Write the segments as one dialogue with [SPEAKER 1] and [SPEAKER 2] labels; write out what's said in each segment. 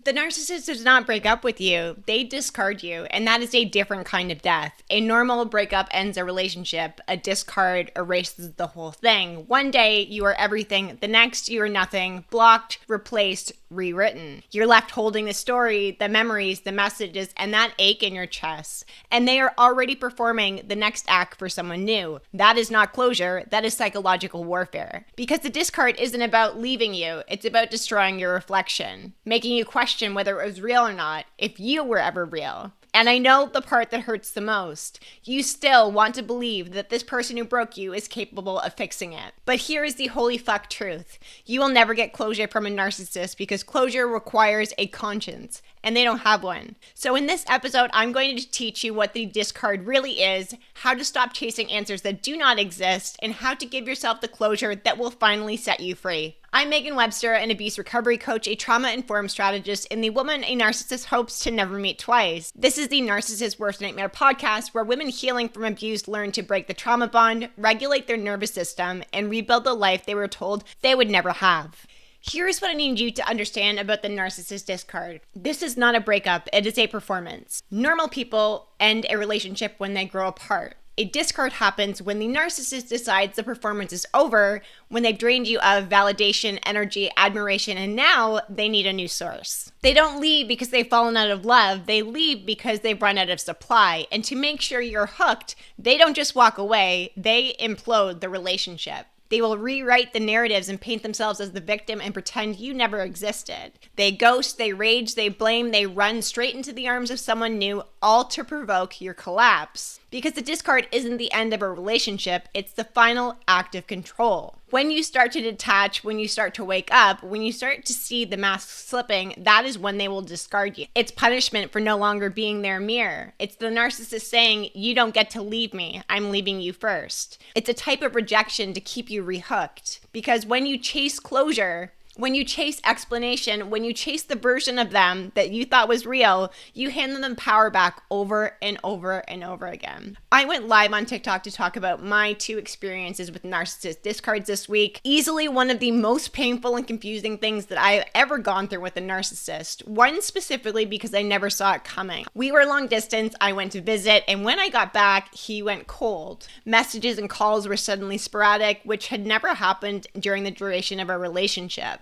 [SPEAKER 1] The narcissist does not break up with you. They discard you, and that is a different kind of death. A normal breakup ends a relationship. A discard erases the whole thing. One day, you are everything. The next, you are nothing. Blocked, replaced, rewritten. You're left holding the story, the memories, the messages, and that ache in your chest. And they are already performing the next act for someone new. That is not closure. That is psychological warfare. Because the discard isn't about leaving you. It's about destroying your reflection, making you question whether it was real or not, if you were ever real. And I know the part that hurts the most. You still want to believe that this person who broke you is capable of fixing it. But here is the holy fuck truth. You will never get closure from a narcissist because closure requires a conscience, and they don't have one. So in this episode, I'm going to teach you what the discard really is, how to stop chasing answers that do not exist, and how to give yourself the closure that will finally set you free. I'm Megan Webster, an abuse recovery coach, a trauma-informed strategist, and the woman a narcissist hopes to never meet twice. This is the Narcissist Worst Nightmare podcast, where women healing from abuse learn to break the trauma bond, regulate their nervous system, and rebuild the life they were told they would never have. Here's what I need you to understand about the narcissist discard. This is not a breakup, it is a performance. Normal people end a relationship when they grow apart. A discard happens when the narcissist decides the performance is over, when they've drained you of validation, energy, admiration, and now they need a new source. They don't leave because they've fallen out of love. They leave because they've run out of supply. And to make sure you're hooked, they don't just walk away, they implode the relationship. They will rewrite the narratives and paint themselves as the victim and pretend you never existed. They ghost, they rage, they blame, they run straight into the arms of someone new, all to provoke your collapse. Because the discard isn't the end of a relationship, it's the final act of control. When you start to detach, when you start to wake up, when you start to see the mask slipping, that is when they will discard you. It's punishment for no longer being their mirror. It's the narcissist saying, you don't get to leave me, I'm leaving you first. It's a type of rejection to keep you rehooked. Because when you chase closure, when you chase explanation, when you chase the version of them that you thought was real, you hand them power back over and over and over again. I went live on TikTok to talk about my 2 experiences with narcissist discards this week. Easily one of the most painful and confusing things that I've ever gone through with a narcissist. One specifically because I never saw it coming. We were long distance, I went to visit, and when I got back, he went cold. Messages and calls were suddenly sporadic, which had never happened during the duration of our relationship.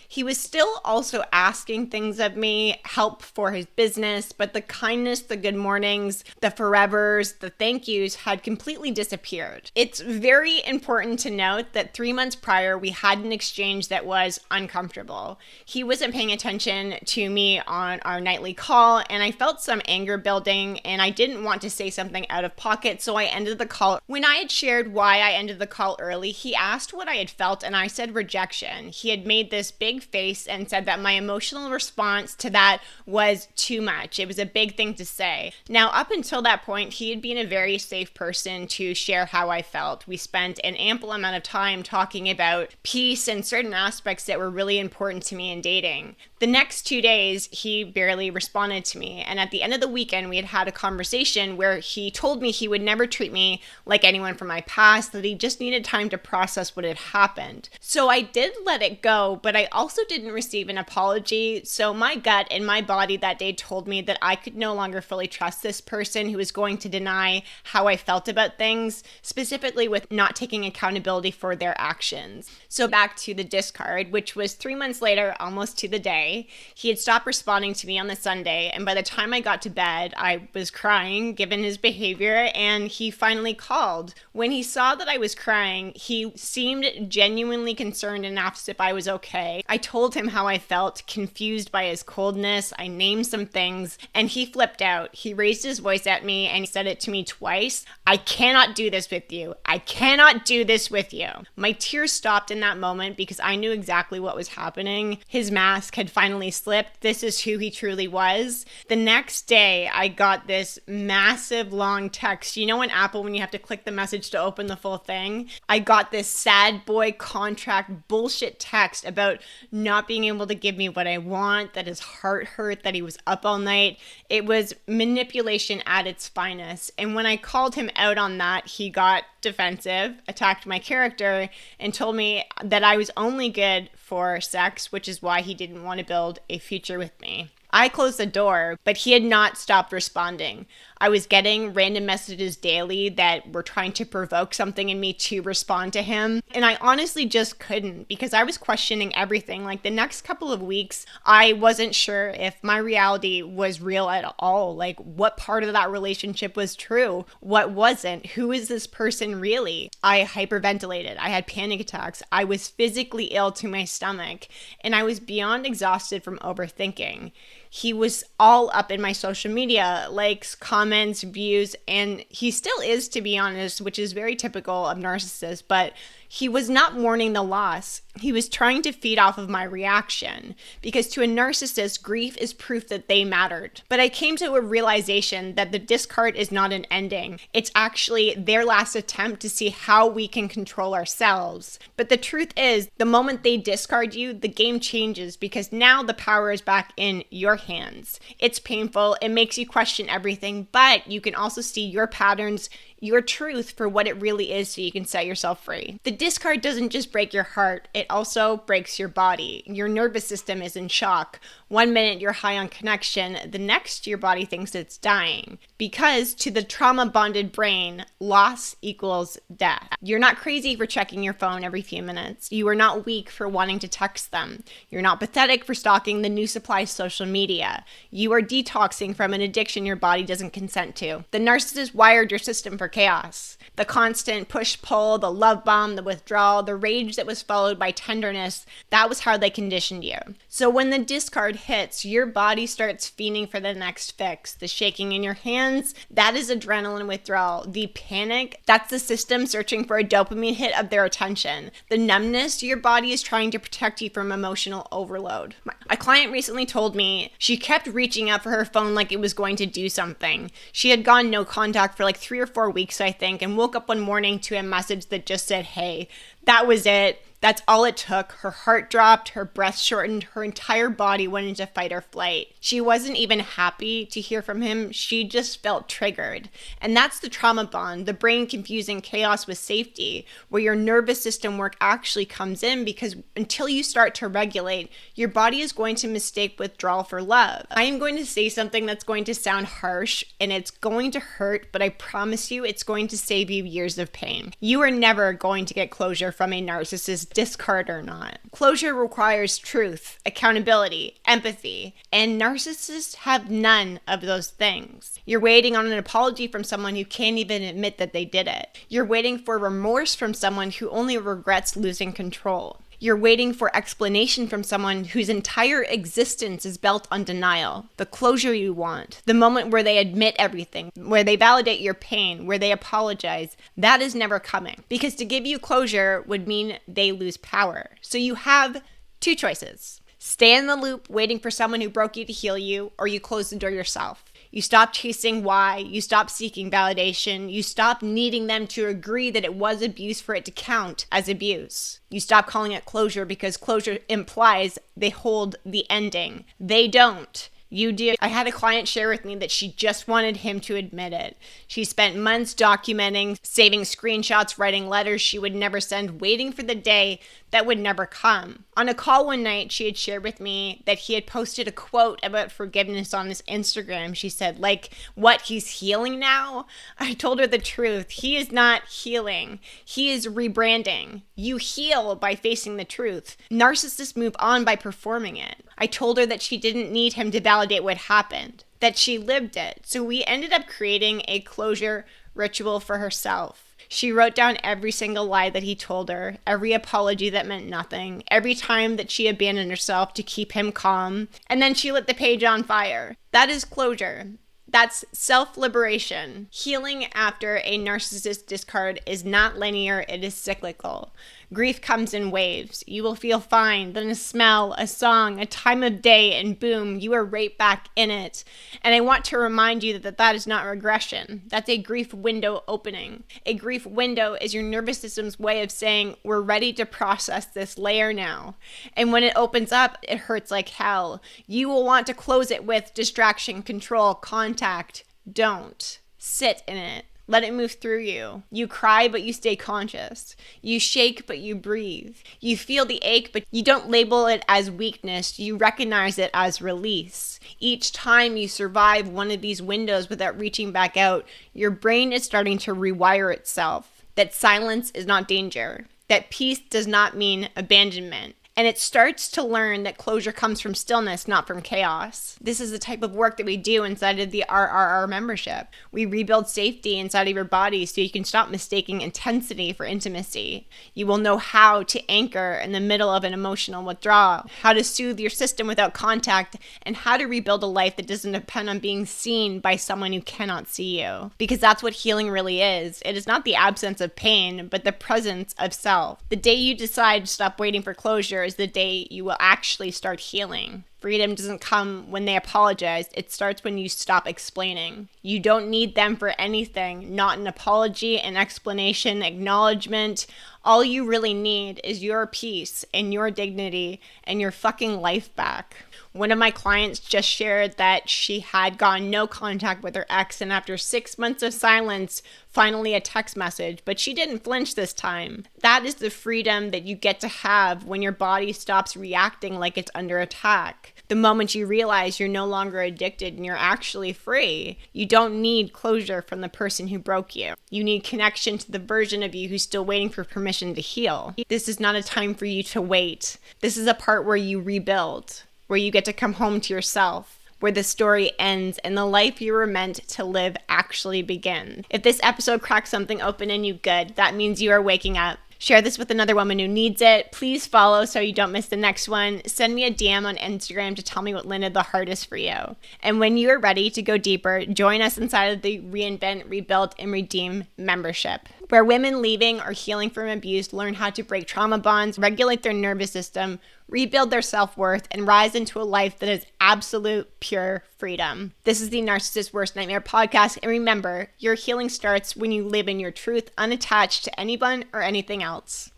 [SPEAKER 1] He was still also asking things of me, help for his business, but the kindness, the good mornings, the forevers, the thank yous had completely disappeared. It's very important to note that 3 months prior, we had an exchange that was uncomfortable. He wasn't paying attention to me on our nightly call, and I felt some anger building, and I didn't want to say something out of pocket, so I ended the call. When I had shared why I ended the call early, he asked what I had felt, and I said rejection. He had made this big face and said that my emotional response to that was too much. It was a big thing to say. Now, up until that point, he had been a very safe person to share how I felt. We spent an ample amount of time talking about peace and certain aspects that were really important to me in dating. The next 2 days, he barely responded to me. And at the end of the weekend, we had had a conversation where he told me he would never treat me like anyone from my past, that he just needed time to process what had happened. So I did let it go, but I also didn't receive an apology. So my gut and my body that day told me that I could no longer fully trust this person who was going to deny how I felt about things, specifically with not taking accountability for their actions. So back to the discard, which was 3 months later, almost to the day. He had stopped responding to me on the Sunday, and by the time I got to bed, I was crying given his behavior, and he finally called. When he saw that I was crying, he seemed genuinely concerned and asked if I was okay. I told him how I felt, confused by his coldness. I named some things, and he flipped out. He raised his voice at me, and he said it to me twice. I cannot do this with you. I cannot do this with you. My tears stopped in that moment because I knew exactly what was happening. His mask had finally slipped. This is who he truly was. The next day, I got this massive long text. You know in Apple when you have to click the message to open the full thing? I got this sad boy contract bullshit text about not being able to give me what I want, that his heart hurt, that he was up all night. It was manipulation at its finest. And when I called him out on that, he got defensive, attacked my character, and told me that I was only good for sex, which is why he didn't want to build a future with me. I closed the door, but he had not stopped responding. I was getting random messages daily that were trying to provoke something in me to respond to him. And I honestly just couldn't, because I was questioning everything. Like, the next couple of weeks, I wasn't sure if my reality was real at all. Like, what part of that relationship was true? What wasn't? Who is this person really? I hyperventilated. I had panic attacks. I was physically ill to my stomach. And I was beyond exhausted from overthinking. He was all up in my social media, likes, comments, views, and he still is, to be honest, which is very typical of narcissists, but he was not mourning the loss. He was trying to feed off of my reaction, because to a narcissist, grief is proof that they mattered. But I came to a realization that the discard is not an ending. It's actually their last attempt to see how we can control ourselves. But the truth is, the moment they discard you, the game changes, because now the power is back in your hands. It's painful. It makes you question everything, but you can also see your patterns, your truth for what it really is, so you can set yourself free. The discard doesn't just break your heart, it also breaks your body. Your nervous system is in shock. 1 minute you're high on connection, the next your body thinks it's dying. Because to the trauma-bonded brain, loss equals death. You're not crazy for checking your phone every few minutes. You are not weak for wanting to text them. You're not pathetic for stalking the new supply social media. You are detoxing from an addiction your body doesn't consent to. The narcissist wired your system for chaos. The constant push-pull, the love bomb, the withdrawal, the rage that was followed by tenderness, that was how they conditioned you. So when the discard hits, your body starts fiending for the next fix. The shaking in your hands, that is adrenaline withdrawal. The panic, that's the system searching for a dopamine hit of their attention. The numbness, your body is trying to protect you from emotional overload. A client recently told me she kept reaching up for her phone like it was going to do something. She had gone no contact for like 3 or 4 weeks, I think, and woke up one morning to a message that just said, "Hey." That was it. That's all it took. Her heart dropped, her breath shortened, her entire body went into fight or flight. She wasn't even happy to hear from him. She just felt triggered. And that's the trauma bond, the brain confusing chaos with safety, where your nervous system work actually comes in, because until you start to regulate, your body is going to mistake withdrawal for love. I am going to say something that's going to sound harsh and it's going to hurt, but I promise you it's going to save you years of pain. You are never going to get closure from a narcissist, discard or not. Closure requires truth, accountability, empathy, and narcissists have none of those things. You're waiting on an apology from someone who can't even admit that they did it. You're waiting for remorse from someone who only regrets losing control. You're waiting for explanation from someone whose entire existence is built on denial. The closure you want, the moment where they admit everything, where they validate your pain, where they apologize, that is never coming. Because to give you closure would mean they lose power. So you have 2 choices. Stay in the loop waiting for someone who broke you to heal you, or you close the door yourself. You stop chasing why, you stop seeking validation, you stop needing them to agree that it was abuse for it to count as abuse. You stop calling it closure, because closure implies they hold the ending. They don't. You do. I had a client share with me that she just wanted him to admit it. She spent months documenting, saving screenshots, writing letters she would never send, waiting for the day that would never come. On a call one night, she had shared with me that he had posted a quote about forgiveness on his Instagram. She said, like, what, he's healing now? I told her the truth. He is not healing. He is rebranding. You heal by facing the truth. Narcissists move on by performing it. I told her that she didn't need him to validate what happened, that she lived it. So we ended up creating a closure ritual for herself. She wrote down every single lie that he told her, every apology that meant nothing, every time that she abandoned herself to keep him calm, and then she lit the page on fire. That is closure. That's self-liberation. Healing after a narcissist discard is not linear, it is cyclical. Grief comes in waves. You will feel fine, then a smell, a song, a time of day, and boom, you are right back in it. And I want to remind you that is not regression. That's a grief window opening. A grief window is your nervous system's way of saying, we're ready to process this layer now. And when it opens up, it hurts like hell. You will want to close it with distraction, control, contact. Don't. Sit in it. Let it move through you. You cry, but you stay conscious. You shake, but you breathe. You feel the ache, but you don't label it as weakness. You recognize it as release. Each time you survive one of these windows without reaching back out, your brain is starting to rewire itself. That silence is not danger. That peace does not mean abandonment. And it starts to learn that closure comes from stillness, not from chaos. This is the type of work that we do inside of the RRR membership. We rebuild safety inside of your body so you can stop mistaking intensity for intimacy. You will know how to anchor in the middle of an emotional withdrawal, how to soothe your system without contact, and how to rebuild a life that doesn't depend on being seen by someone who cannot see you. Because that's what healing really is. It is not the absence of pain, but the presence of self. The day you decide to stop waiting for closure is the day you will actually start healing. Freedom doesn't come when they apologize. It starts when you stop explaining. You don't need them for anything, not an apology, an explanation, acknowledgement. All you really need is your peace and your dignity and your fucking life back. One of my clients just shared that she had gotten no contact with her ex, and after 6 months of silence, finally a text message, but she didn't flinch this time. That is the freedom that you get to have when your body stops reacting like it's under attack. The moment you realize you're no longer addicted and you're actually free, you don't need closure from the person who broke you. You need connection to the version of you who's still waiting for permission to heal. This is not a time for you to wait. This is a part where you rebuild, where you get to come home to yourself, where the story ends and the life you were meant to live actually begins. If this episode cracks something open in you good, that means you are waking up. Share this with another woman who needs it. Please follow so you don't miss the next one. Send me a DM on Instagram to tell me what landed the hardest for you. And when you are ready to go deeper, join us inside of the Reinvent, Rebuild, and Redeem membership, where women leaving or healing from abuse learn how to break trauma bonds, regulate their nervous system, rebuild their self-worth, and rise into a life that is absolute pure freedom. This is the Narcissist Worst Nightmare podcast, and remember, your healing starts when you live in your truth, unattached to anyone or anything else.